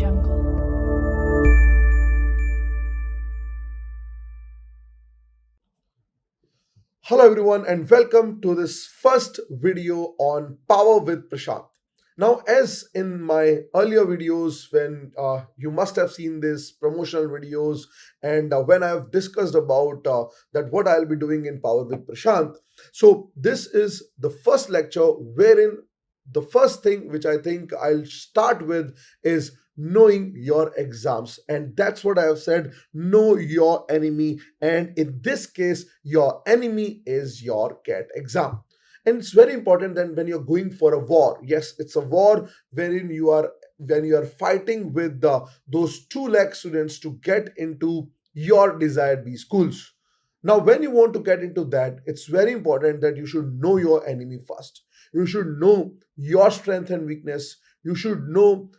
jungle. Hello everyone and welcome to this first video on Power with Prashant. Now, as in my earlier videos, when you must have seen these promotional videos and when I've discussed about that what I'll be doing in Power with Prashant. So this is the first lecture wherein the first thing which I think I'll start with is knowing your exams, and that's what I have said, know your enemy, and in this case your enemy is your CAT exam. And it's very important that when you're going for a war, yes, it's a war wherein you are when you are fighting with those 2 lakh students to get into your desired B schools. Now when you want to get into that, it's very important that you should know your enemy first. You should know your strength and weakness. You should know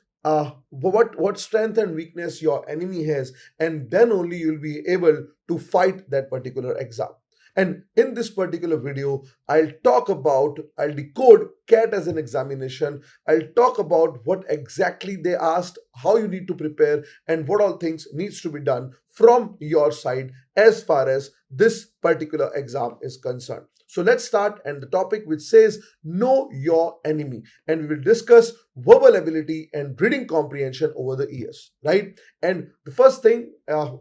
what strength and weakness your enemy has, and then only you'll be able to fight that particular exam. And in this particular video, I'll decode CAT as an examination. I'll talk about what exactly they asked, how you need to prepare, and what all things needs to be done from your side as far as this particular exam is concerned. So let's start, and the topic which says know your enemy, and we will discuss verbal ability and reading comprehension over the years, right? And the first thing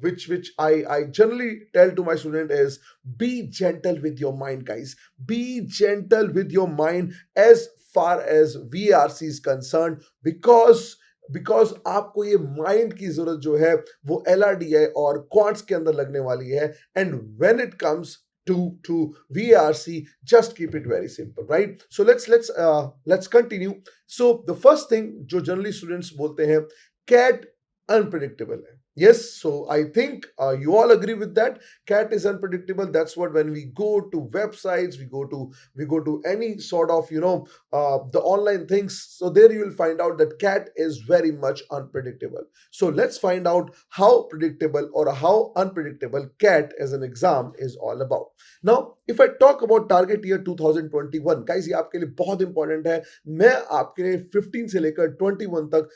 which I generally tell to my student is be gentle with your mind, guys. Be gentle with your mind as far as VARC is concerned, because आपको ये mind की जरूरत जो है वो LRDI और quants के अंदर लगने वाली है. And when it comes to VARC, just keep it very simple, right? So let's continue. So the first thing जो generally students बोलते हैं, CAT unpredictable है. Yes, so I think you all agree with that. CAT is unpredictable. That's what when we go to websites, we go to any sort of the online things. So there you will find out that CAT is very much unpredictable. So let's find out how predictable or how unpredictable CAT as an exam is all about. Now, if I talk about target year 2021, guys, ये आपके लिए बहुत important है. मैं आपके लिए 15 से लेकर 21 तक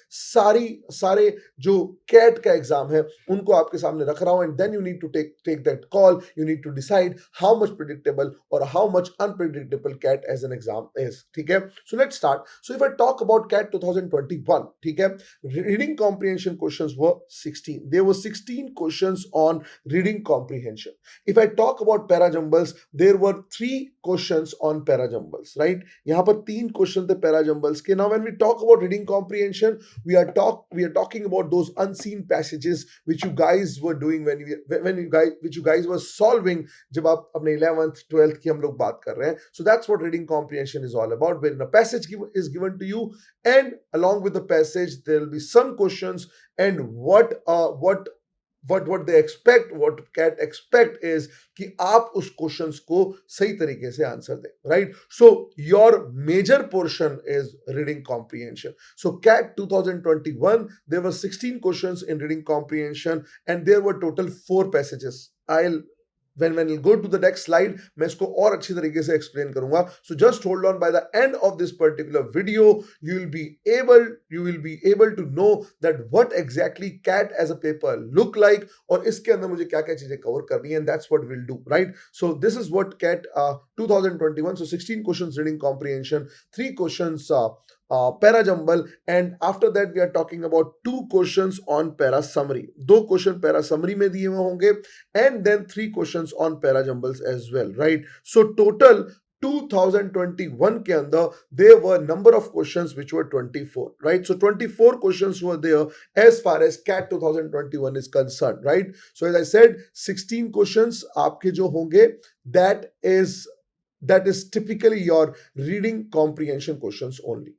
सारे जो CAT का एग्जाम है उनको आपके सामने रख रहा हूं, and then you need to take that call. You need to decide how much predictable और how much unpredictable CAT as an exam is. ठीक है, so let's start. So if I talk about CAT 2021, ठीक है, reading comprehension questions were 16. There were 16 questions on reading comprehension. If I talk about para jumbles, there were 3 questions on para jumbles, right? यहां पर 3 question थे para jumbles के. Now when we talk about reading comprehension, we are talking about those unseen passages which you guys were doing which you guys were solving जब आप अपने 11th 12th की हम लोग बात कर रहे हैं. So that's what reading comprehension is all about, where a passage is given to you, and along with the passage there will be some questions, and what they expect, what CAT expect is कि आप उस questions को सही तरीके से answer दें, right? So your major portion is reading comprehension. So CAT 2021, there were 16 questions in reading comprehension, and there were total 4 passages. When we'll go to the next slide, मैं इसको और अच्छी तरीके से explain करूंगा. So just hold on. By the end of this particular video, you will be able to know that what exactly CAT as a paper look like, और इसके अंदर मुझे क्या-क्या चीजें cover करनी है, and that's what we'll do, right? So this is what CAT 2021. So 16 questions reading comprehension, 3 questions para jumble, and after that we are talking about 2 questions on para summary. 2 question para summary में दिए हुए होंगे, and then 3 questions on para jumbles as well, right? So total 2021 के अंदर there were number of questions which were 24, right? So 24 questions were there as far as CAT 2021 is concerned, right? So as I said, 16 questions आपके जो होंगे, that is typically your reading comprehension questions only.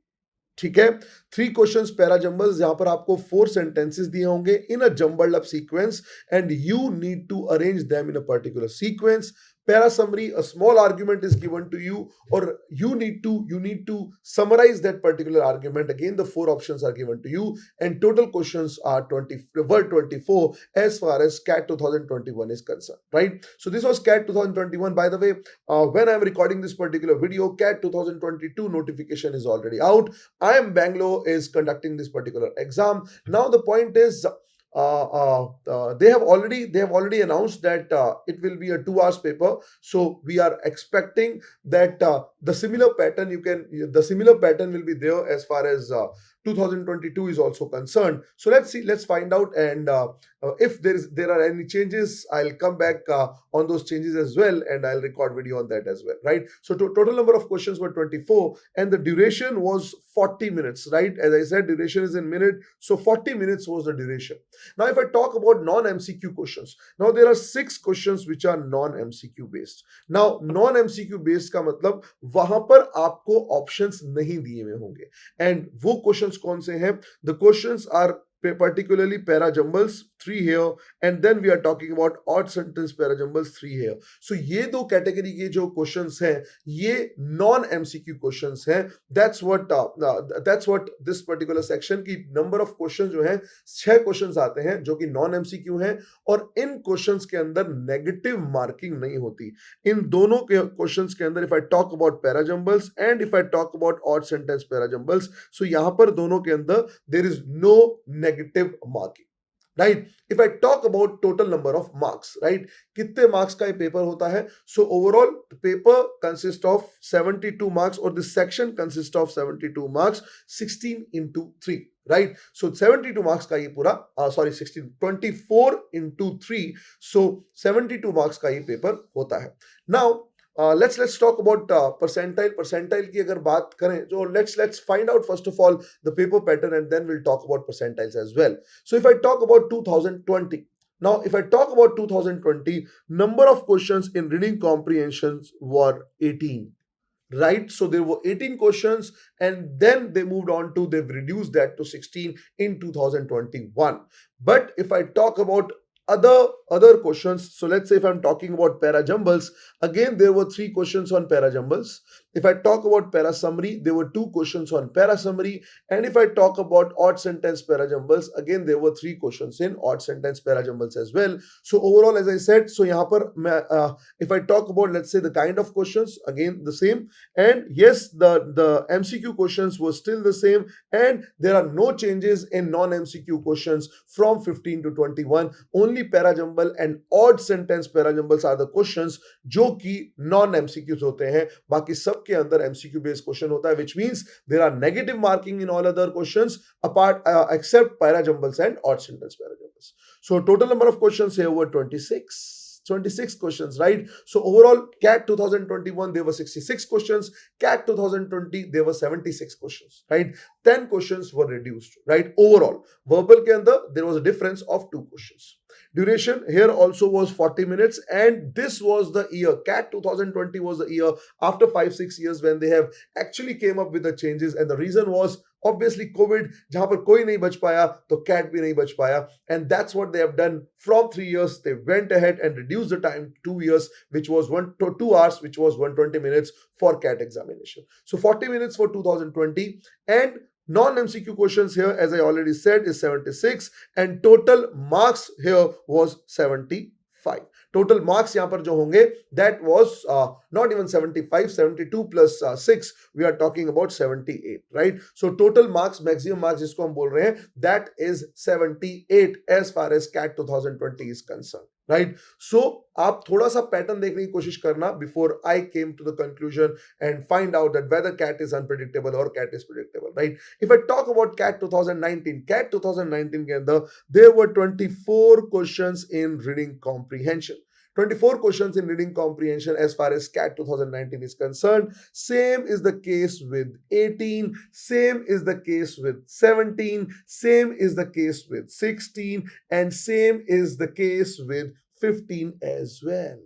ठीक है, 3 questions para jumbles, जहां पर आपको 4 sentences दिए होंगे in a jumbled up sequence, and you need to arrange them in a particular sequence. para summary, a small argument is given to you, or you need to summarize that particular argument. Again, the four options are given to you, and total questions are 24 as far as CAT 2021 is concerned, right? So this was CAT 2021. By the way, when I'm recording this particular video, CAT 2022 notification is already out. IIM Bangalore is conducting this particular exam. Now the point is, they have already announced that it will be a 2 hours paper. So we are expecting that the similar pattern will be there as far as 2022 is also concerned. So let's find out, and if there are any changes, I'll come back on those changes as well, and I'll record video on that as well, right? So total number of questions were 24, and the duration was 40 minutes, right? As I said, duration is in minute, so 40 minutes was the duration. Now, if I talk about non-MCQ questions, now there are 6 questions which are non-MCQ based. Now, non-MCQ based का मतलब वहां पर आपको options नहीं दिए हुए होंगे, and वो questions कौन से हैं? The questions are particularly para jumbles 3 here, and then we are talking about odd sentence para jumbles 3 here. So ये दो कैटेगरी के जो क्वेश्चंस हैं, ये नॉन एमसीक्यू क्वेश्चंस हैं. That's what this particular section की नंबर ऑफ क्वेश्चन जो हैं, 6 क्वेश्चंस आते हैं जो कि नॉन एमसीक्यू हैं, और इन क्वेश्चंस के अंदर नेगेटिव मार्किंग नहीं होती. इन दोनों के क्वेश्चंस के अंदर, if I talk about para jumbles and if I talk about odd sentence para jumbles, so यहां पर दोनों के अंदर there is no negative marking, right? If I talk about total number of marks, right, कितने marks का ये paper होता है? So overall paper consist of 72 marks, और this section consist of 72 marks, 16 into 3, right? So 72 marks का ये पूरा 24 into 3, so 72 marks का ये पेपर होता है. Now let's talk about percentile की अगर बात करें, so let's find out first of all the paper pattern, and then we'll talk about percentiles as well. So if I talk about 2020, now if I talk about 2020, number of questions in reading comprehensions were 18, right? So there were 18 questions, and then they've reduced that to 16 in 2021. But if I talk about other questions, so let's say if I'm talking about para jumbles, again there were 3 questions on para jumbles. If I talk about para summary, there were 2 questions on para summary, and if I talk about odd sentence para jumbles, again there were 3 questions in odd sentence para jumbles as well. So overall, as I said, so yahan par if I talk about, let's say, the kind of questions, again the same, and yes, the MCQ questions were still the same, and there are no changes in non-MCQ questions from 15 to 21. Only para jumble and odd sentence para jumbles are the questions जो कि non-MCQs होते हैं. बाकी सब के अंदर MCQ based question होता है, which means there are negative marking in all other questions apart except para jumbles and odd sentence para jumbles. So total number of questions here were 26 questions, right? So overall, CAT 2021 there were 66 questions, CAT 2020 there were 76 questions, right? 10 questions were reduced, right? Overall, verbal ke andar there was a difference of 2 questions. Duration here also was 40 minutes, and this was the year, CAT 2020 was the year after 5-6 years when they have actually came up with the changes, and the reason was obviously COVID. जहां पर कोई नहीं बच पाया तो CAT भी नहीं बच पाया, and that's what they have done. From 3 years they went ahead and reduced the time 2 years, which was 2 hours, which was 120 minutes for CAT examination. So 40 minutes for 2020, and non-MCQ questions here, as I already said, is 76, and total marks here was 75. Total marks यहाँ पर जो होंगे, that was not even 75, 72 plus 6, we are talking about 78, right? So total marks, maximum marks जिसको हम बोल रहे हैं, that is 78 as far as CAT 2020 is concerned. Right? So आप थोड़ा सा पैटर्न देखने की कोशिश करना before I came to the conclusion and find out that whether CAT is unpredictable और CAT is predictable, right? If I talk about CAT 2019, CAT 2019 के अंदर there were 24 questions in reading comprehension. 24 questions in reading comprehension as far as CAT 2019 is concerned. Same is the case with 18, same is the case with 17, same is the case with 16, and same is the case with 15 as well.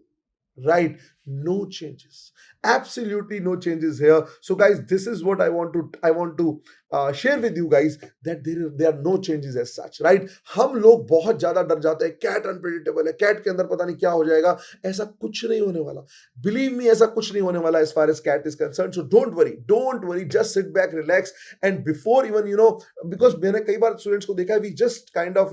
Right? No changes, absolutely no changes here. So guys, this is what I want to share with you guys, that there are no changes as such, right? हम लोग बहुत ज्यादा डर जाते हैं, cat unpredictable है, cat के अंदर पता नहीं क्या हो जाएगा। ऐसा कुछ नहीं होने वाला, बिलीव मी, ऐसा कुछ नहीं होने वाला as far as cat is concerned. So don't worry, just sit back, relax, and before even because मैंने कई बार स्टूडेंट्स को देखा है, we just kind of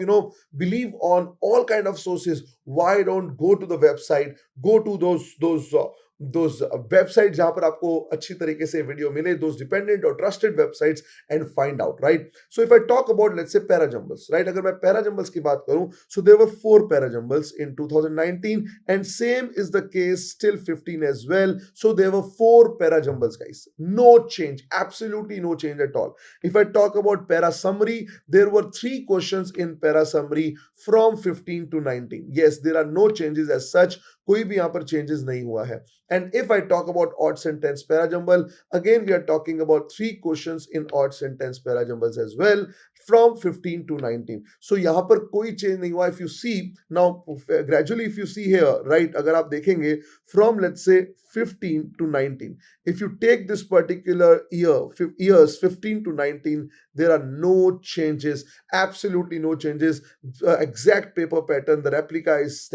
believe on all kind of sources. Why don't go to the website, go to those websites जहां पर आपको अच्छी तरीके से वीडियो मिले, those dependent or trusted websites, and find out, right? So if I talk about, let's say, parajumbles, right? अगर मैं parajumbles की बात करूं, so there were 4 parajumbles in 2019, and same is the case till 15 as well. So there were 4 parajumbles, guys. No change, absolutely no change at all. If I talk about para summary, there were 3 questions in para summary from 15 to 19. Yes, there are no changes as such, कोई भी यहाँ पर changes नहीं हुआ है. And if I talk about odd sentence parajumble, again we are talking about 3 questions in odd sentence parajumbles as well from 15 to 19. So यहाँ पर कोई चेंज नहीं हुआ. If you see now, gradually if you see here, right, अगर आप देखेंगे from, let's say, 15 to 19, if you take this particular years 15 to 19, there are no changes, absolutely no changes. Exact paper pattern, the replica is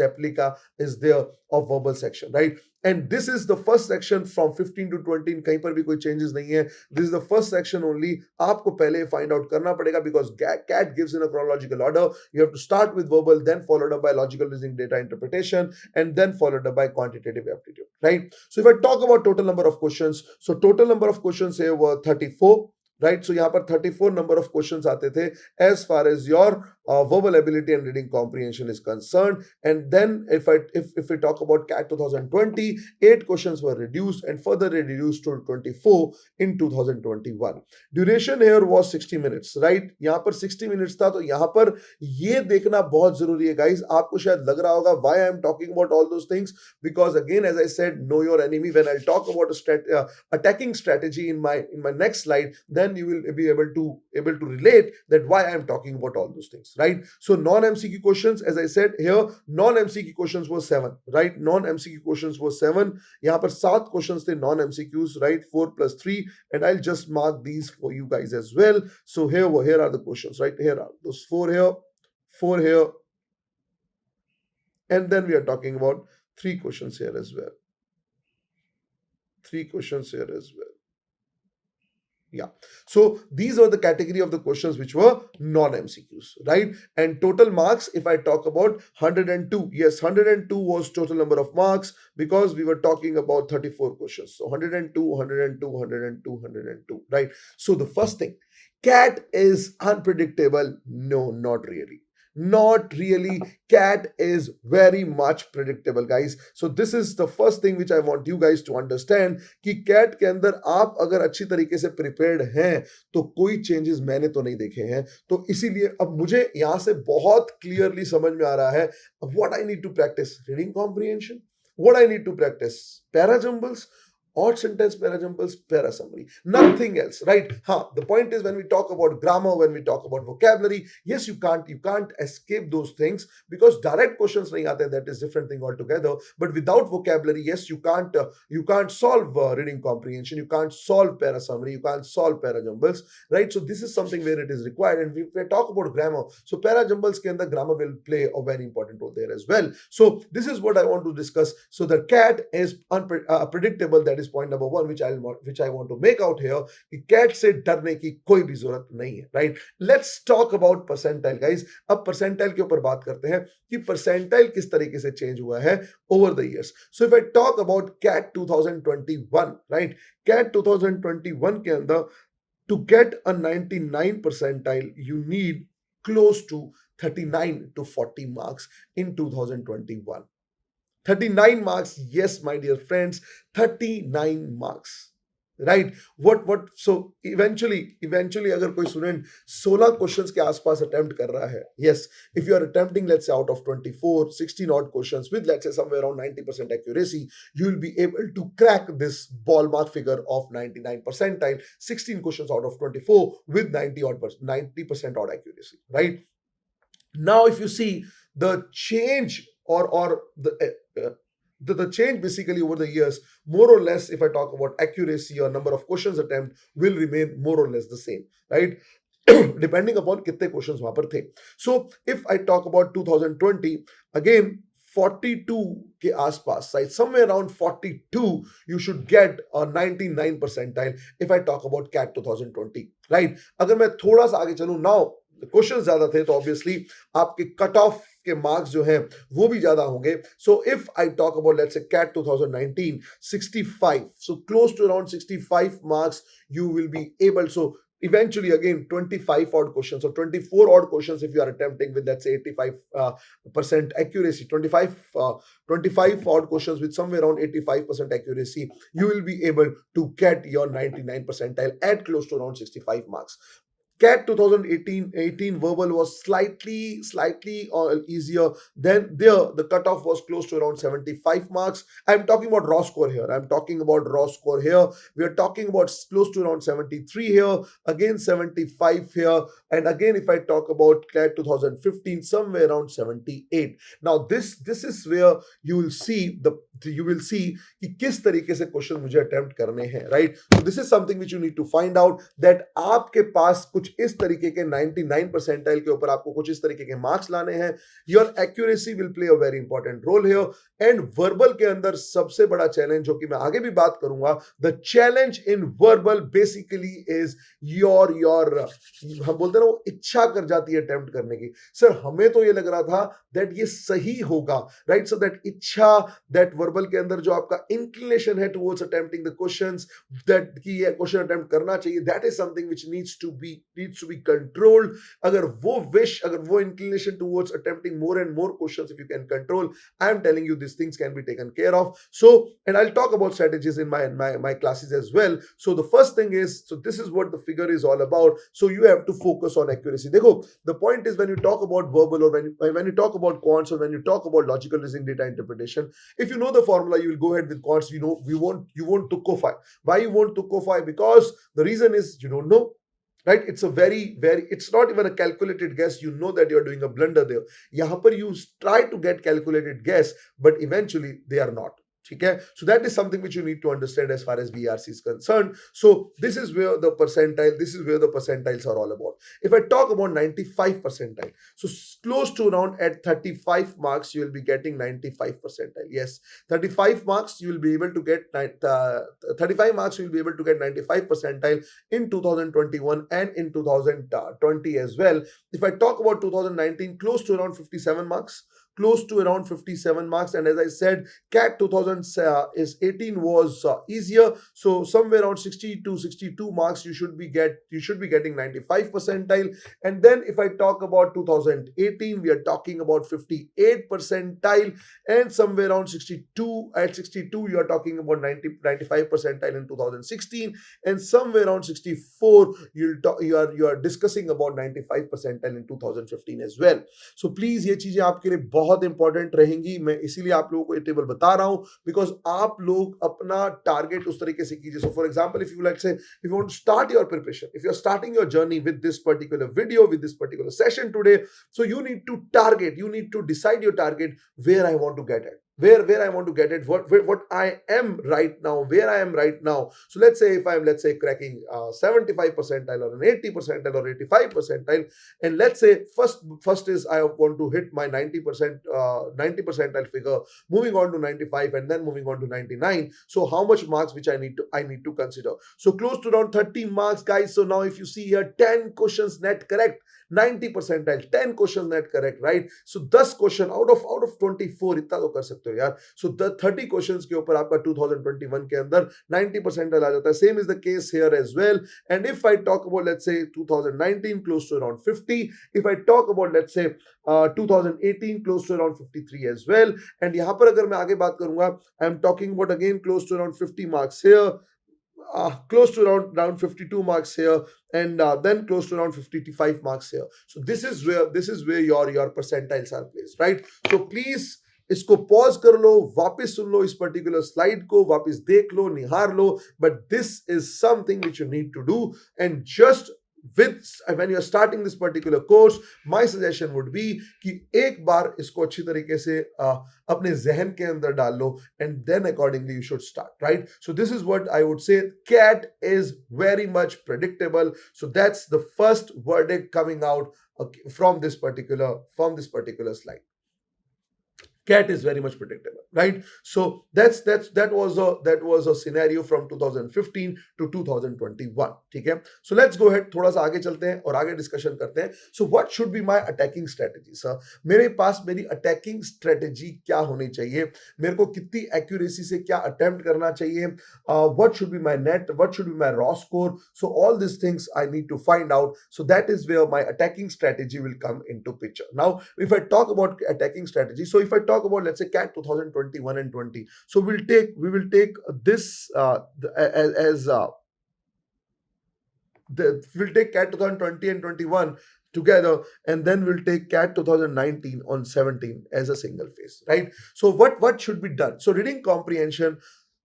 there of verbal section, right? And this is the first section from 15 to 20. कहीं पर भी कोई changes नहीं है. This is the first section only. आपको पहले find out करना पड़ेगा, because CAT gives in a chronological order. You have to start with verbal, then followed up by logical reasoning, data interpretation, and then followed up by quantitative aptitude, right? So if I talk about total number of questions, so total number of questions here were 34. Right, so यहाँ पर 34 number of questions आते थे as far as your verbal ability and reading comprehension is concerned. And then if we talk about CAT 2020, 8 questions were reduced and further reduced to 24 in 2021. Duration here was 60 minutes, right? यहाँ पर 60 minutes था. तो यहाँ पर ये देखना बहुत जरूरी है guys. आपको शायद लग रहा होगा why I am talking about all those things, because again, as I said, know your enemy. When I'll talk about attacking strategy in my next slide, then you will be able to relate that why I am talking about all those things, right? So non-MCQ questions, as I said here, non-MCQ questions were 7, right? Non-MCQ questions were 7. यहाँ पर 7 questions थे non-MCQs, right? 4 plus 3, and I'll just mark these for you guys as well. So here are the questions, right? Here are those 4 here, 4 here, and then we are talking about 3 questions here as well. 3 questions here as well. Yeah, so these are the category of the questions which were non-MCQs, right? And total marks, if I talk about 102, yes, 102 was total number of marks, because we were talking about 34 questions. So 102, 102, 102, 102, right? So the first thing, CAT is unpredictable. No, not really. Not really. CAT is very much predictable, guys. So this is the first thing which I want you guys to understand, कि CAT के अंदर आप अगर अच्छी तरीके से prepared हैं तो कोई चेंजेस मैंने तो नहीं देखे हैं. तो इसीलिए अब मुझे यहाँ से बहुत क्लियरली समझ में आ रहा है what I need to practice reading comprehension, what I need to practice parajumbles, odd sentence parajumbles, para summary, nothing else, right? The point is, when we talk about grammar, when we talk about vocabulary, yes, you can't escape those things, because direct questions nahi aate, that is different thing altogether. But without vocabulary, yes, you can't solve reading comprehension, you can't solve para summary, you can't solve parajumbles, right? So this is something where it is required. And we talk about grammar, so parajumbles ke andar grammar will play a very important role there as well. So this is what I want to discuss. So the CAT is unpredictable. That is point number 1, which I want to make out here, कि CAT से डरने की कोई भी जरूरत नहीं है, right? Let's talk about percentile, guys. अब percentile के ऊपर बात करते हैं कि percentile किस तरीके से change हुआ है over the years. So if I talk about CAT 2021, right? CAT 2021 के अंदर, to get a 99 percentile, you need close to 39 to 40 marks in 2021. 39 marks, yes, my dear friends, 39 marks, right? What so eventually अगर कोई student 16 questions के आसपास attempt कर रहा है, yes, if you are attempting, let's say, out of 24, 16 odd questions with, let's say, somewhere around 90% accuracy, you will be able to crack this ballpark figure of 99 percentile, 16 questions out of 24 with 90% odd accuracy, right? Now if you see the change or the change basically over the years, more or less, if I talk about accuracy or number of questions attempt, will remain more or less the same, right? Depending upon कितने questions वहां पर थे. So if I talk about 2020, again 42 के आसपास, right, somewhere around 42 you should get a 99 percentile if I talk about CAT 2020, right? अगर मैं थोड़ा सा आगे चलूं, now क्वेश्चन ज्यादा थे तो ऑब्वियसली आपके कट ऑफ के मार्क्स जो हैं वो भी ज्यादा होंगे. So if I talk about let's say CAT 2019 65, so close to around 65 marks you will be able. So eventually again 25 odd questions or 24 odd questions if you are attempting with let's say 85% accuracy, 25 odd questions with somewhere around 85% accuracy, you will be able to get your 99 percentile at close to around 65 marks. CAT 2018 verbal was slightly easier. Then there the cutoff was close to around 75 marks. I'm talking about raw score here. We are talking about close to around 73 here, again 75 here, and again if I talk about CAT 2015, somewhere around 78. Now this is where you will see कि किस तरीके से question मुझे attempt करने हैं, right? So this is something which you need to find out, that आपके पास कुछ इस तरीके के 99 परसेंटाइल के ऊपर आपको कुछ इस तरीके के मार्क्स लाने हैं. Your accuracy will play a very important role here. And verbal के अंदर सबसे बड़ा चैलेंज, जो कि मैं आगे भी बात करूंगा, the challenge in verbal basically is your हम बोलते हैं ना, वो इच्छा कर जाती है अटेम्प्ट करने की. सर हमें तो ये लग रहा था दैट ये सही होगा, राइट? सो दैट इच्छा, दैट वर्बल के अंदर जो आपका इंक्लिनेशन है towards attempting the questions, that कि ये क्वेश्चन अटेम्प्ट करना चाहिए, that is something which needs to be controlled. अगर वो inclination towards attempting more and more questions if you can control, I am telling you these things can be taken care of. So, and I'll talk about strategies in my classes as well. So the first thing is, so this is what the figure is all about. So you have to focus on accuracy. Dekho, the point is when you talk about verbal, or when you talk about quants, or when you talk about logical reasoning, data interpretation, if you know the formula, you will go ahead with quants. You know, you won't tukkofy. Why you won't tukkofy? Because the reason is you don't know. Right? It's a it's not even a calculated guess. You know that you're doing a blunder there. Yahan par you try to get calculated guess, but eventually they are not. Okay? So that is something which you need to understand as far as VRC is concerned. So this is where the percentiles are all about. If I talk about 95 percentile, so close to around at 35 marks, you will be getting 95 percentile. Yes, 35 marks you will be able to get 35 marks you will be able to get 95 percentile in 2021 and in 2020 as well. If I talk about 2019, close to around 57 marks. And as I said, CAT 2018 was easier, so somewhere around 60 to 62 marks you should be getting 95 percentile. And then if I talk about 2018, we are talking about 58 percentile, and somewhere around 62 you are talking about 95 percentile in 2016, and somewhere around 64 you are discussing about 95 percentile in 2015 as well. So please ये चीजें आपके लिए बहुत important रहेंगी. मैं इसीलिए आप लोगों को ये टेबल बता रहा हूं, बिकॉज आप लोग अपना टारगेट उस तरीके से कीजिए. So for example, if you want to start your preparation, if you are starting your journey with this particular video, with this particular session today, so you need to decide your target, where I want to get at, where I want to get it, what I am right now, where I am right now. So let's say if I'm cracking 75 percentile or an 80 percentile or 85 percentile, and let's say first is I want to hit my 90 percentile figure, moving on to 95, and then moving on to 99. So how much marks which I need to consider? So close to around 30 marks, guys. So now if you see here, 10 questions net correct, 90 percentile, 10 questions net correct, right? So 10 question out of 24 इतना तो कर सकते हो यार. So the 30 questions के ऊपर आपका 2021 के अंदर 90 percentile आ जाता है. Same is the case here as well. And if I talk about, let's say 2019, close to around 50. If I talk about, let's say 2018, close to around 53 as well. And यहाँ पर अगर मैं आगे बात करूंगा, I am talking about again close to around 50 marks here. Close to around 52 marks here, and then close to around 55 marks here. So this is where your percentiles are placed, right? So please इसको pause कर लो, वापस सुन लो इस particular slide को, वापस देख लो, निहार लो, but this is something which you need to do. And just with when you are starting this particular course, my suggestion would be कि एक बार इसको अच्छी तरीके से अपने जहन के अंदर डाल लो, and then accordingly you should start, right? So this is what I would say. CAT is very much predictable. So that's the first verdict coming out from this particular slide. CAT is very much predictable, right? So that was a scenario from 2015 to 2021. ठीक है, so let's go ahead, थोड़ा सा आगे चलते हैं और आगे discussion करते हैं. So what should be my attacking strategy, sir? मेरे पास मेरी अटैकिंग स्ट्रेटेजी क्या होनी चाहिए, मेरे को कितनी एक्यूरेसी से क्या अटेम्प्ट करना चाहिए, what should be my net, what should be my raw score? So all these things I need to find out. So that is where my attacking strategy will come into picture. Now if I talk about attacking strategy, so if I talk about, let's say, CAT 2021 and 20, so we will take this as we'll take CAT 2020 and 21 together, and then we'll take CAT 2019 on 17 as a single phase, right? So what should be done? So reading comprehension,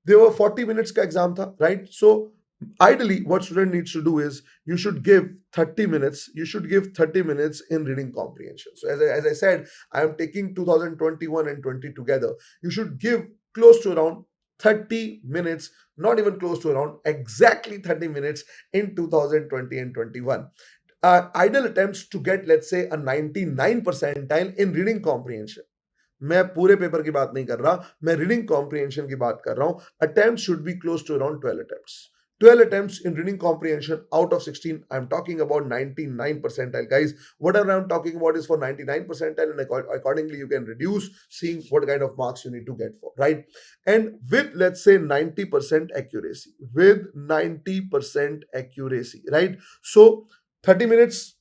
there were 40 minutes ka exam tha, right? So ideally what student needs to do is you should give 30 minutes in reading comprehension. So as I said, I am taking 2021 and 20 together. You should give close to around 30 minutes, not even close to around, exactly 30 minutes in 2020 and 21. Ideal attempts to get, let's say, a 99 percentile in reading comprehension. मैं पूरे paper की बात नहीं कर रहा, मैं reading comprehension की बात कर रहा हूं. Attempt should be close to around 12 attempts in reading comprehension out of 16. I'm talking about 99 percentile, guys. Whatever I'm talking about is for 99 percentile, and accordingly you can reduce, seeing what kind of marks you need to get for, right? And with, let's say, 90% accuracy, right? So 30 minutes,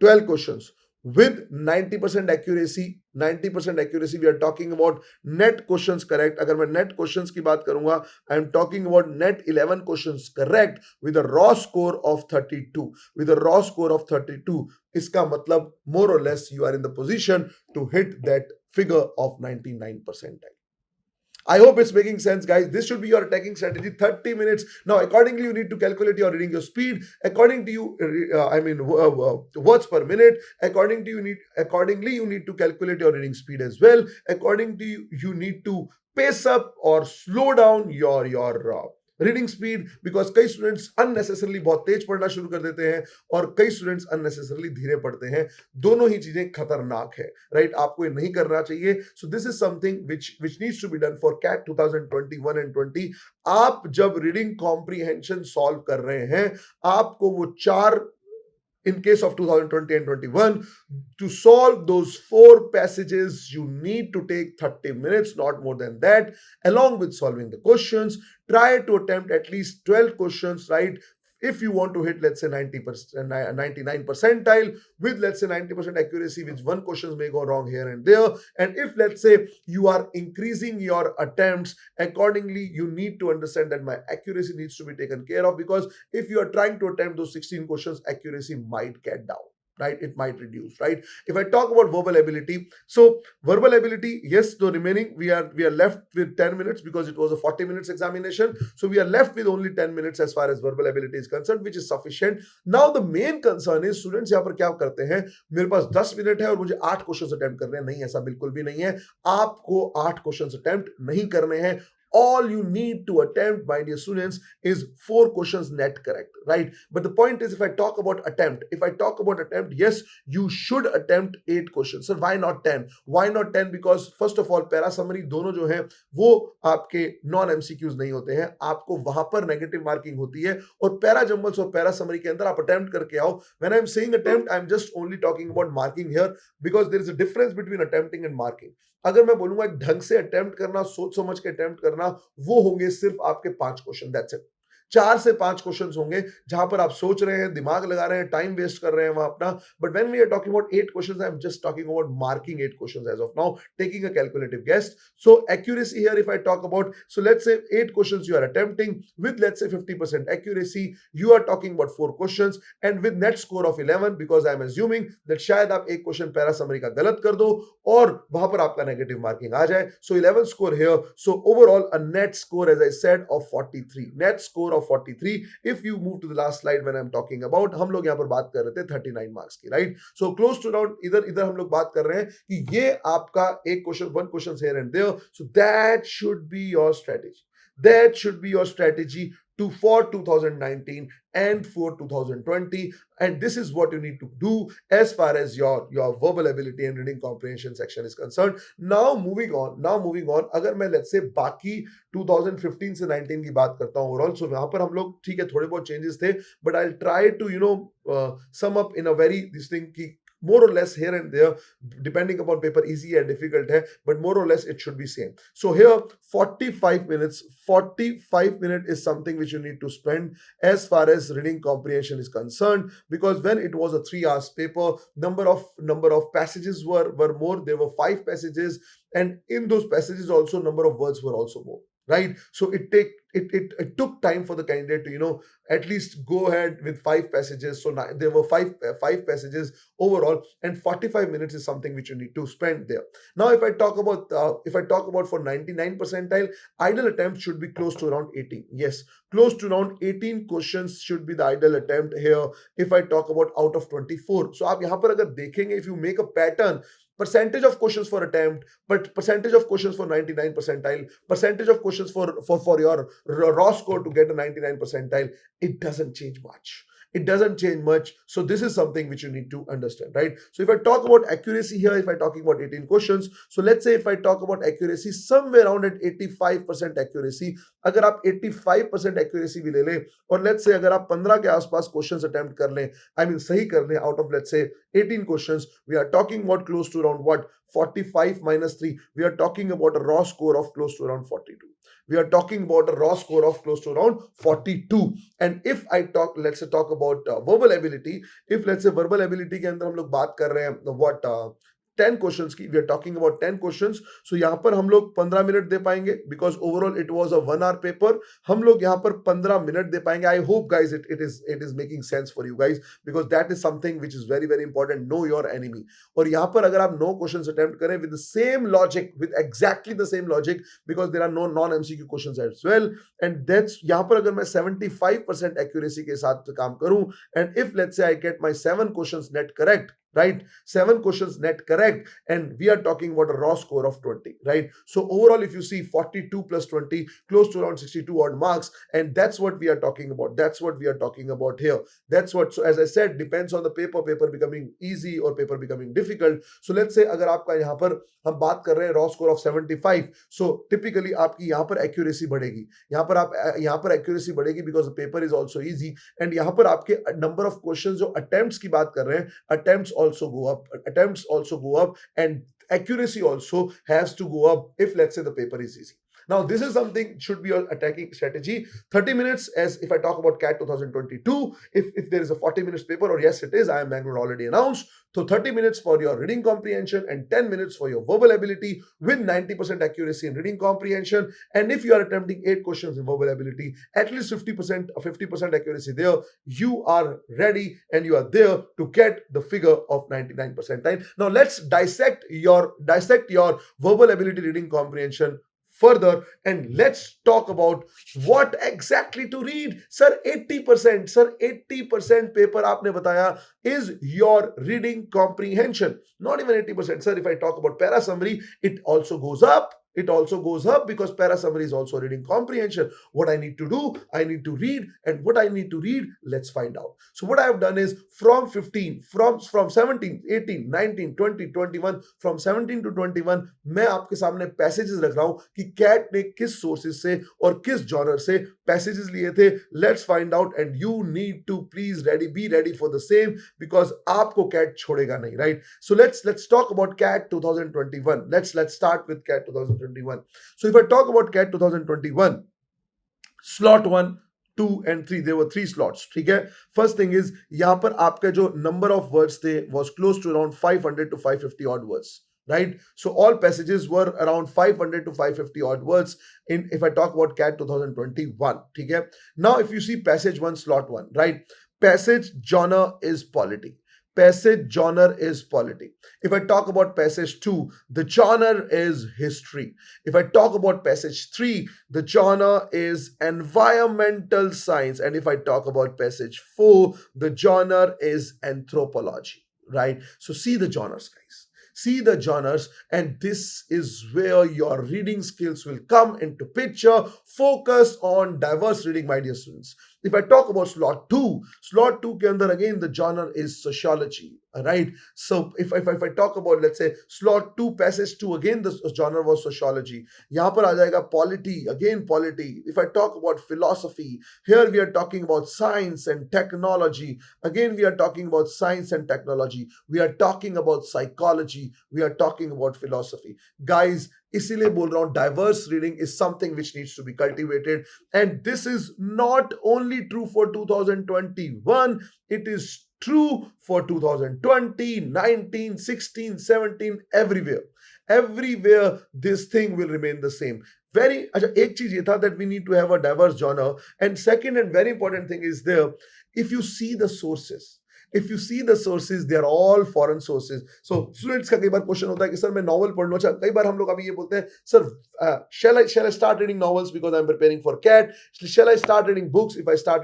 12 questions with 90% accuracy. 90% accuracy, we are talking about net questions correct. अगर मैं net questions की बात करूंगा, I am talking about net 11 questions correct with a raw score of 32. With a raw score of 32, इसका मतलब more or less you are in the position to hit that figure of 99 percentile. I hope it's making sense, guys. This should be your attacking strategy. 30 minutes. Now, accordingly, you need to calculate your reading your speed. According to you, words per minute. Accordingly, you need to calculate your reading speed as well. According to you need to pace up or slow down your reading speed, because कई students unnecessarily बहुत तेज पढ़ना शुरू कर देते हैं और कई students unnecessarily धीरे पढ़ते हैं. दोनों ही चीजें खतरनाक है, राइट? आपको ये नहीं करना चाहिए. So this is something which needs to be done for CAT 2021 and 20. आप जब रीडिंग कॉम्प्रीहेंशन सॉल्व कर रहे हैं, आपको वो चार, in case of 2020 and 21, to solve those 4 passages, you need to take 30 minutes, not more than that, along with solving the questions. Try to attempt at least 12 questions, right? If you want to hit, let's say, 90%, 99 percentile with, let's say, 90% accuracy, which one questions may go wrong here and there. And if, let's say, you are increasing your attempts, accordingly, you need to understand that my accuracy needs to be taken care of, because if you are trying to attempt those 16 questions, accuracy might get down, right? It might reduce, right? If I talk about verbal ability, so verbal ability, yes, the remaining, we are left with 10 minutes because it was a 40 minutes examination. So we are left with only 10 minutes as far as verbal ability is concerned, which is sufficient. Now the main concern is students यहाँ पर क्या करते हैं, मेरे पास 10 minute है और मुझे 8 questions attempt करने हैं. नहीं, ऐसा बिल्कुल भी नहीं है. आपको 8 क्वेश्चंस अटेम्प्ट नहीं करने हैं. All you need to attempt, my dear students, is 4 questions net correct, right? But the point is, if I talk about attempt, yes, you should attempt 8 questions. So why not 10? Why not 10? Because first of all, para summary दोनों जो है वो आपके non MCQs नहीं होते हैं, आपको वहां पर नेगेटिव मार्किंग होती है. और पैरा जम्बल्स और पैरा समरी के अंदर आप अटेम्प्ट करके आओ. When I'm saying attempt, I'm just only talking about marking here, because there is a difference between attempting and marking. अगर मैं बोलूंगा ढंग से अटेम्प्ट करना, सोच समझ के अटेम्प्ट करना, वो होंगे सिर्फ आपके 5 क्वेश्चन. That's it. 4 से 5 क्वेश्चंस होंगे जहां पर आप सोच रहे हैं, दिमाग लगा रहे हैं, टाइम वेस्ट कर रहे हैं वहां अपना. But when we are talking about 8 questions, I am just talking about marking 8 questions as of now, taking a calculative guess. So accuracy here, if I talk about, so let's say 8 questions you are attempting with, let's say, 50% accuracy. You are talking about 4 questions and with net score of 11, because I am assuming that शायद आप एक question para summary का गलत कर दो और वहां पर आपका नेगेटिव मार्किंग आ जाए. So 11 score here. So overall a net score, as I said, of 43. Net score or 43. If you move to the last slide when I'm talking about, हम लोग यहाँ पर बात कर रहे थे 39 मार्क्स की, right? So close to around इधर हम लोग बात कर रहे हैं कि ये आपका एक क्वेश्चन, one question here and there. So that should be your strategy. That should be your strategy for 2019 and for 2020, and this is what you need to do as far as your verbal ability and reading comprehension section is concerned. Now moving on, अगर मैं let's say बाकी 2015 से 19 की बात करता हूँ overall, सो यहाँ पर हम लोग ठीक है थोड़े बहुत चेंजेस थे, but I'll try to sum up in a very this thing की more or less here and there depending upon paper easy and difficult hai, but more or less it should be same. So here 45 minutes is something which you need to spend as far as reading comprehension is concerned, because when it was a 3 hours paper, number of passages were more. There were 5 passages, and in those passages also number of words were also more, right? So it took time for the candidate to at least go ahead with 5 passages. So there were five passages overall, and 45 minutes is something which you need to spend there. Now if I talk about for 99 percentile, ideal attempt should be close to around 18. Yes, close to around 18 questions should be the ideal attempt here if I talk about out of 24. So आप यहाँ पर अगर देखेंगे, if you make a pattern, percentage of questions for attempt, but percentage of questions for 99 percentile, percentage of questions for your raw score to get a 99 percentile, it doesn't change much. It doesn't change much. So this is something which you need to understand, right? So if I talk about accuracy here, if I'm talking about 18 questions, so let's say if I talk about accuracy, somewhere around at 85% accuracy, अगर आप 85% accuracy भी ले लें, और let's say अगर आप 15 के आसपास questions attempt कर लें, I mean सही कर लें, out of let's say 18 questions, we are talking about close to around what? 45 minus 3, we are talking about a raw score of close to around 42. We are talking about a raw score of close to around 42. And if I talk, let's say talk about verbal ability, if let's say verbal ability के अंदर हम लोग बात कर रहे हैं what 10 questions की, we are talking about 10 questions. So यहाँ पर हम लोग 15 मिनट दे पाएंगे, because overall it was a 1 hour paper. हम लोग यहाँ पर 15 मिनट दे पाएंगे. I hope guys it is making sense for you guys, because that is something which is very very important. Know your enemy. और यहाँ पर अगर आप 9 क्वेश्चंस अटेम्प्ट करें with the same logic, with exactly the same logic, because there are no non MCQ questions as well, and that's यहाँ पर अगर मैं 75% एक्यूरेसी के साथ काम करूं, and if let's say I get my 7 questions net correct, right? 7 questions net correct, and we are talking about a raw score of 20, right? So overall, if you see 42 plus 20, close to around 62 odd marks, and that's what we are talking about. That's what we are talking about here. That's what, so as I said, depends on the paper becoming easy or paper becoming difficult. So let's say अगर आपका यहाँ पर हम बात कर रहे हैं raw score of 75, so typically आपकी यहाँ पर accuracy बढ़ेगी. यहाँ पर accuracy बढ़ेगी because the paper is also easy, and यहाँ पर आपके number of questions जो attempts की बात कर रहे हैं, attempts also go up, and accuracy also has to go up if let's say the paper is easy. Now this is something should be your attacking strategy. 30 minutes, as if I talk about CAT 2022, if there is a 40 minutes paper, or yes it is, I am Bangalore already announced, so 30 minutes for your reading comprehension and 10 minutes for your verbal ability with 90% accuracy in reading comprehension. And if you are attempting 8 questions in verbal ability, at least 50% accuracy there, you are ready and you are there to get the figure of 99 percentile. Now let's dissect your verbal ability reading comprehension further, and let's talk about what exactly to read. Sir 80% paper आपने बताया is your reading comprehension. Not even 80%. Sir, if I talk about para summary, it also goes up. It also goes up because para summary is also reading comprehension. What I need to do, I need to read, and what I need to read, let's find out. So what I have done is from 17, 18, 19, 20, 21, from 17 to 21, मैं आपके सामने passages रख रहा हूं कि cat ने किस sources से और किस जॉनर से पैसेजेस लिए थे. Let's find out, and you need to please be ready for the same, because आपको कैट छोड़ेगा नहीं, right? So let's talk about CAT 2021. Let's start with CAT 2021. So if I talk about CAT 2021, slot 1, 2 and 3, there were 3 slots. ठीक है? First thing is यहाँ पर आपका जो number of words थे was close to around 500 to 550 odd words, right? So all passages were around 500 to 550 odd words in, if I talk about CAT 2021. ठीक है? Now if you see passage 1, slot 1, right? Passage genre is polity. passage genre is polity. If I talk about passage 2, the genre is history. If I talk about passage 3, the genre is environmental science. And if I talk about passage 4, the genre is anthropology, right? So see the genres, guys. See the genres, and this is where your reading skills will come into picture. Focus on diverse reading, my dear students. If I talk about slot 2 ke andar again the genre is sociology, right? So if I talk about, let's say, slot 2 passage 2, again the genre was sociology. Yahan par aa jayega polity, again polity. If I talk about philosophy, here we are talking about science and technology. Again we are talking about science and technology. We are talking about psychology. We are talking about philosophy. Guys, इसीलिए बोल रहा हूं diverse reading is something which needs to be cultivated, and this is not only true for 2021, it is true for 2020, 19, 16, 17, everywhere this thing will remain the same. Very अच्छा एक चीज ये था that we need to have a diverse genre, and second and very important thing is there, if you see the sources, if you see the sources, they are all foreign sources. So students का कई बार question होता है कि sir मैं novel पढ़ लूं. अच्छा कई बार हम लोग अभी ये बोलते हैं sir shall I start reading novels because I'm preparing for CAT? Shall I start reading books if I start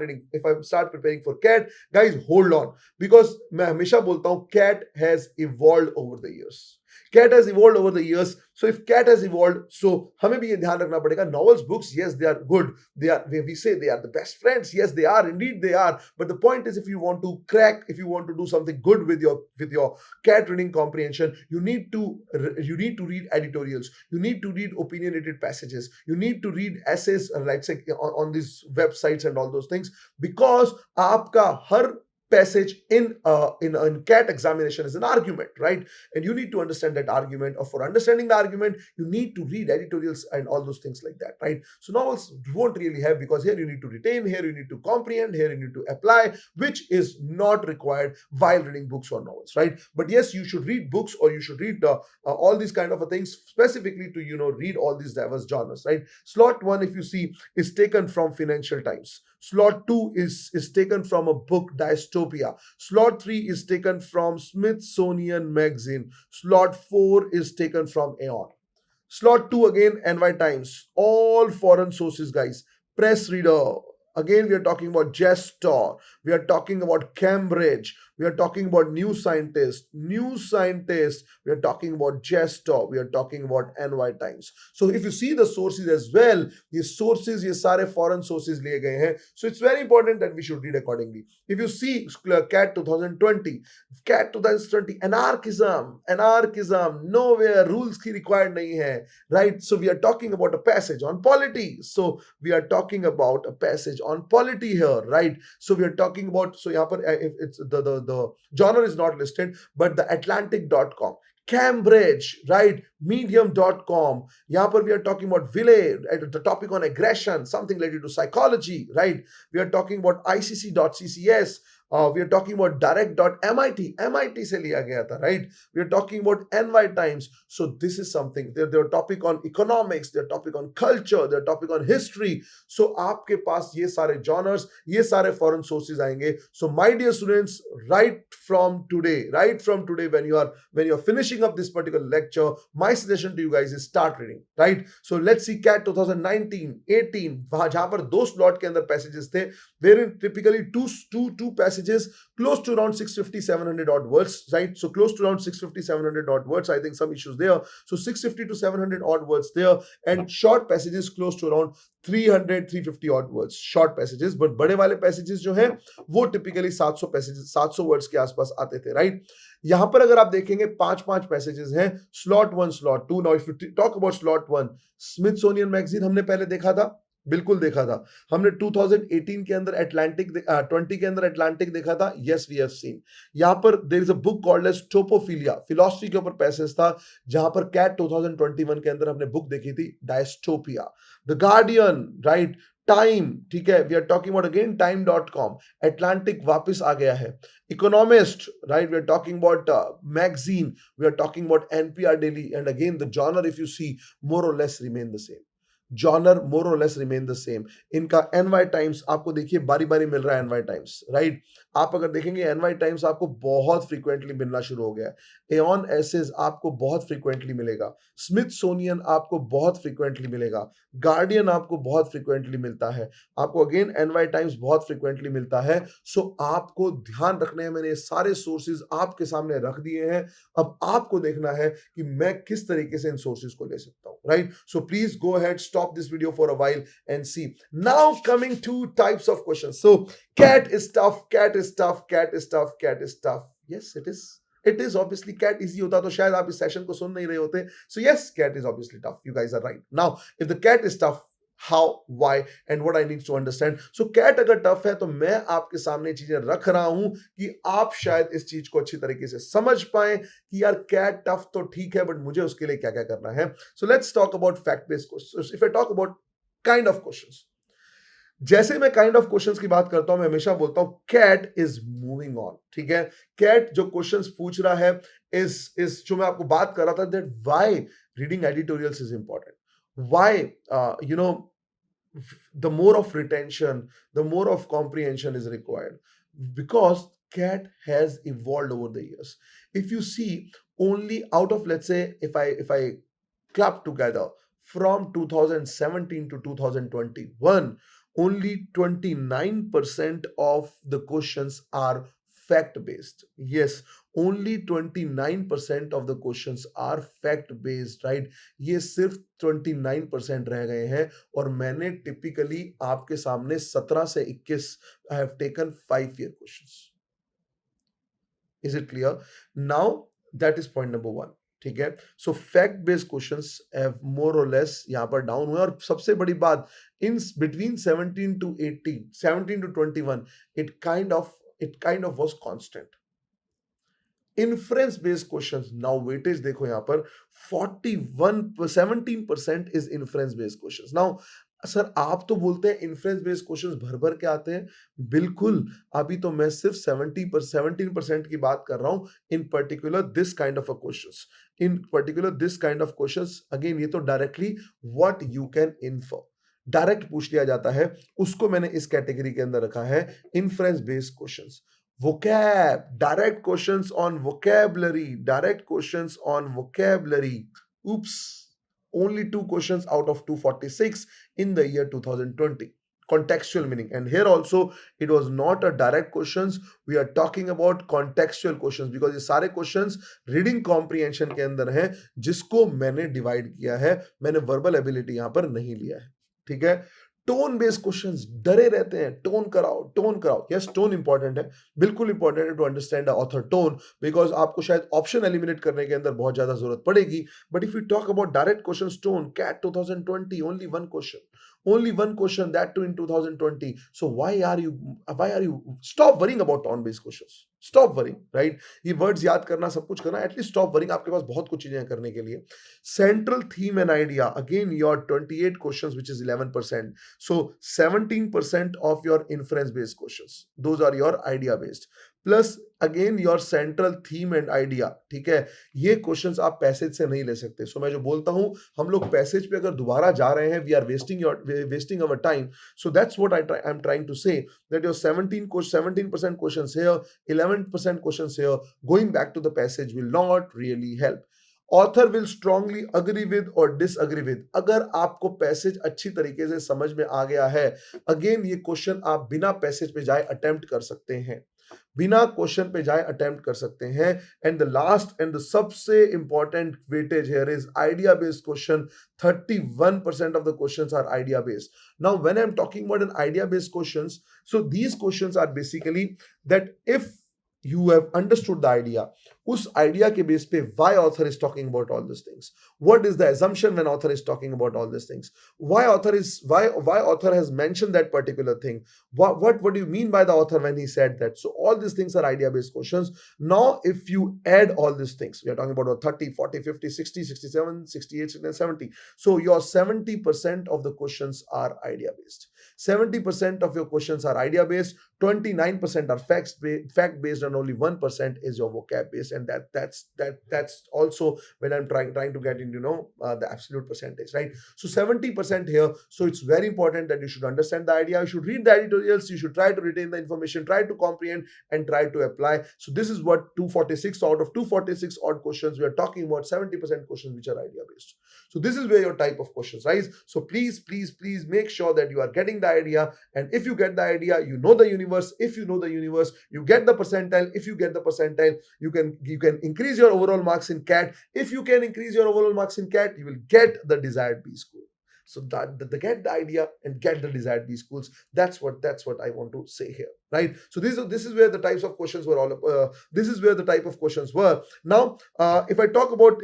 preparing for CAT? Guys, hold on, because मैं हमेशा बोलता हूं CAT has evolved over the years. CAT has evolved over the years. So if CAT has evolved, so हमें भी ये ध्यान रखना पड़ेगा. Novels, books, yes, they are good. They are, we say they are the best friends. Yes, they are. Indeed, they are. But the point is, if you want to crack, if you want to do something good with your CAT reading comprehension, you need to read editorials. You need to read opinionated passages. You need to read essays, like say on these websites and all those things, because आपका हर passage in CAT examination is an argument, right? And you need to understand that argument, or for understanding the argument you need to read editorials and all those things like that, right? So novels won't really have, because here you need to retain, here you need to comprehend, here you need to apply, which is not required while reading books or novels, right? But yes, you should read books, or you should read all these kind of things specifically to read all these diverse genres, right? Slot 1, if you see, is taken from Financial Times. Slot 2 is taken from a book, Dystopia. Slot 3 is taken from Smithsonian Magazine. Slot 4 is taken from Aeon. Slot 2 again, NY Times. All foreign sources, guys. Press Reader. Again, we are talking about Gestor. We are talking about Cambridge. We are talking about New Scientist. We are talking about Gestor. We are talking about NY Times. So if you see the sources as well, these sources, ये सारे foreign sources लिए गए हैं. So it's very important that we should read accordingly. If you see CAT 2020, anarchism, nowhere rules की required नहीं है, right? So we are talking about a passage on polity. So we are talking about a passage on polity here, right? So we are talking about, so यहाँ पर it's the genre is not listed, but the Atlantic.com, Cambridge, right? Medium.com. Yahan par we are talking about Villay, the topic on aggression, something related to psychology, right? We are talking about ICC.ccs. We are talking about direct.mit. MIT se liya gaya tha, right? We are talking about NY Times. So this is something. They're topic on economics, they're topic on culture, they're topic on history. So आपके पास ये सारे genres, ये सारे foreign sources आएंगे. So my dear students, right from today, when you're finishing up this particular lecture, my suggestion to you guys is start reading, right? So let's see CAT 2019-18, जहां पर दो slot के अंदर passages थे, wherein typically two passages close to around 650-700 odd words, right? So close to around 650-700 odd words. I think some issues there. So 650 to 700 odd words there, and short passages close to around 300-350 odd words, short passages. But बड़े वाले passages जो हैं वो typically 700 words के आसपास आते थे, right? यहाँ पर अगर आप देखेंगे 5 passages हैं. Slot 1, Slot 2. Now if you talk about Slot 1, Smithsonian Magazine हमने पहले देखा था, बिल्कुल देखा था हमने. 2018 के अंदर अटलांटिक 20 के अंदर अटलांटिक देखा था. Yes, we have seen. यहाँ पर there is a book called as topophilia, philosophy के ऊपर पैसेज था, जहां पर कैट 2021 के अंदर हमने बुक देखी थी, dystopia. The Guardian, right? Time, ठीक है, we are talking about again time.com. Atlantic वापस आ गया है. Economist, right? We are talking about magazine, we are talking about NPR daily, and again the genre, if you see, more और less remain the same. Genre more और less remain the same. इनका N Y Times आपको देखिए बारी बारी मिल रहा है, NY times, right. आप अगर देखेंगे एनवाई टाइम्स आपको बहुत फ्रीक्वेंटली मिलना शुरू हो गया है। एऑन एसेस आपको बहुत फ्रीक्वेंटली मिलेगा, स्मिथसोनियन आपको बहुत फ्रीक्वेंटली मिलेगा, गार्डियन आपको बहुत फ्रीक्वेंटली मिलता है, आपको अगेन एनवाई टाइम्स बहुत फ्रीक्वेंटली मिलता है। सो आपको ध्यान रखने हैं, मैंने ये सारे सोर्सेज आपके सामने रख दिए हैं। अब आपको देखना है कि मैं किस तरीके से इन सोर्सेज को ले सकता हूं, right. So please go ahead, stop this video for a while and see. Now coming to types of questions. So cat is tough, cat is tough, cat is tough, cat is tough. Yes, it is. It is obviously cat easy होता तो शायद आप इस session को सुन नहीं रहे होते. So yes, cat is obviously tough. You guys are right. Now, if the cat is tough, how, why, and what I need to understand. So cat अगर tough है तो मैं आपके सामने चीजें रख रहा हूं कि आप शायद इस चीज को अच्छी तरीके से समझ पाए कि यार cat tough तो ठीक है, बट मुझे उसके लिए क्या क्या करना है. So let's talk about fact based questions. If I talk about kind of questions, जैसे मैं काइंड ऑफ क्वेश्चंस की बात करता हूं, मैं हमेशा बोलता हूं कैट इज मूविंग ऑन, ठीक है। कैट जो क्वेश्चंस पूछ रहा है इस जो मैं आपको बात कर रहा था, that why reading editorials is important, why you know the more of retention, the more of comprehension is required, because cat has evolved over the years. If you see, only out of, let's say, if I club together from 2017 to 2021, only 29% of the questions are fact based. Yes, only 29% of the questions are fact based, right? ये सिर्फ 29% रह गए हैं, और मैंने typically आपके सामने 17 से 21 I have taken 5 year questions. Is it clear? Now that is point number 1. ठीक है। सो fact based questions have more और लेस यहां पर डाउन हुए, और सबसे बड़ी बात, in between 17 to 18, 17 to 21, it kind of was constant. Inference based questions, now weightage देखो यहां पर 17% is inference based questions. Now sir आप तो बोलते हैं इन्फ्रेंस बेस्ड क्वेश्चंस भर भर के आते हैं, बिल्कुल, अभी तो मैं सिर्फ 17% की बात कर रहा हूं। In particular this kind of a questions, in particular this kind of questions, again ये तो directly what you can infer, direct पूछ लिया जाता है, उसको मैंने इस कैटेगरी के अंदर रखा है, inference based questions. Vocab, direct questions on vocabulary, direct questions on vocabulary. Oops, only 2 questions out of 246 in the year 2020. Contextual meaning, and here also it was not a direct questions, we are talking about contextual questions, because ये सारे questions reading comprehension के अंदर हैं, जिसको मैंने divide किया है, मैंने verbal ability यहाँ पर नहीं लिया है, ठीक है। टोन बेस्ड क्वेश्चंस डरे रहते हैं, टोन कराओ, टोन कराओ। यस, टोन इंपॉर्टेंट है, बिल्कुल इंपॉर्टेंट है to understand the author tone, because आपको शायद ऑप्शन एलिमिनेट करने के अंदर बहुत ज्यादा जरूरत पड़ेगी। But if you talk about direct questions, tone, CAT 2020, only one question, that too in 2020. So why are you stop worrying about tone based questions, stop worrying, right? ये वर्ड्स याद करना, सब कुछ करना, एटलीस्ट स्टॉप वरिंग, आपके पास बहुत कुछ चीजें करने के लिए। Central theme and idea, again your 28 questions which is 11%. So 17% of your inference based questions, those are your idea based, plus again your central theme and idea, ठीक है। ये क्वेश्चंस आप पैसेज से नहीं ले सकते। सो मैं जो बोलता हूं, हम लोग पैसेज पे अगर दोबारा जा रहे हैं, we are wasting our time. So that's what I am trying to say, that your 17% questions here, 11% questions here, going back to the passage will not really help. Author will strongly agree with और disagree with. अगर आपको passage अच्छी तरीके से समझ में आ गया है, अगेन ये क्वेश्चन आप बिना पैसेज पे जाए अटेम्प्ट कर सकते हैं, बिना क्वेश्चन पे जाए अटेम्प्ट कर सकते हैं। And the last and the सबसे important weightage here is idea based question. 31% of the questions are idea based. Now when I'm talking about an idea based questions, so these questions are basically that if you have understood the idea, उस idea के base पे why author is talking about all these things, what is the assumption when author is talking about all these things, why author has mentioned that particular thing, what do you mean by the author when he said that. So all these things are idea based questions. Now if you add all these things, we are talking about 30, 40, 50, 60, 67, 68, 69, 70, so your 70% of the questions are idea based, 70% of your questions are idea based, 29% are fact based, and only 1% is your vocab based. and that's also when I'm trying to get into the absolute percentage, right? So 70% here. So it's very important that you should understand the idea, you should read the editorials, you should try to retain the information, try to comprehend, and try to apply. So this is what 246 out of 246 odd questions we are talking about, 70% questions which are idea based. So this is where your type of questions rise. So please make sure that you are getting the idea, and if you get the idea, you know the universe. If you know the universe, you get the percentile. If you get the percentile, you can increase your overall marks in CAT. If you can increase your overall marks in CAT, you will get the desired B school. So that the get the idea and get the desired B schools. That's what I want to say here, right? So this is where the types of questions were all. This is where the type of questions were. Now, if I talk about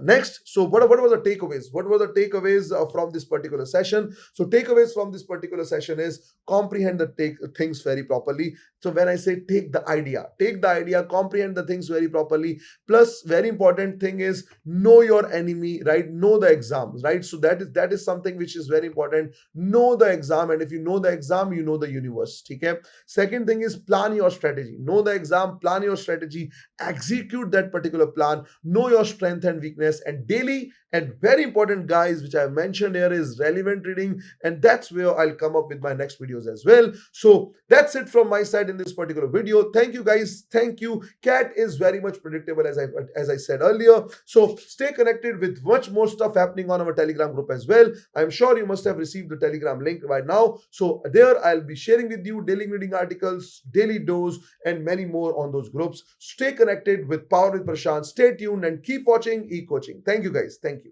next, so what were the takeaways? What were the takeaways from this particular session? So takeaways from this particular session is comprehend the things very properly. So when I say take the idea, comprehend the things very properly. Plus, very important thing is know your enemy, right? Know the exams, right? So that is something which is very important. Know the exam, and if you know the exam, you know the universe. Okay. Second thing is plan your strategy. Know the exam, plan your strategy, execute that particular plan, know your strength and weakness, and daily and very important, guys, which I have mentioned here is relevant reading, and that's where I'll come up with my next videos as well. So that's it from my side in this particular video. Thank you, guys. Thank you. CAT is very much predictable, as I said earlier. So stay connected with much more stuff happening on our Telegram group as well. I'm sure you must have received the Telegram link right now. So there I'll be sharing with you daily reading articles, daily dose, and many more on those groups. Stay connected with Power with Prashant. Stay tuned and keep watching Ekoching. Thank you, guys. Thank you.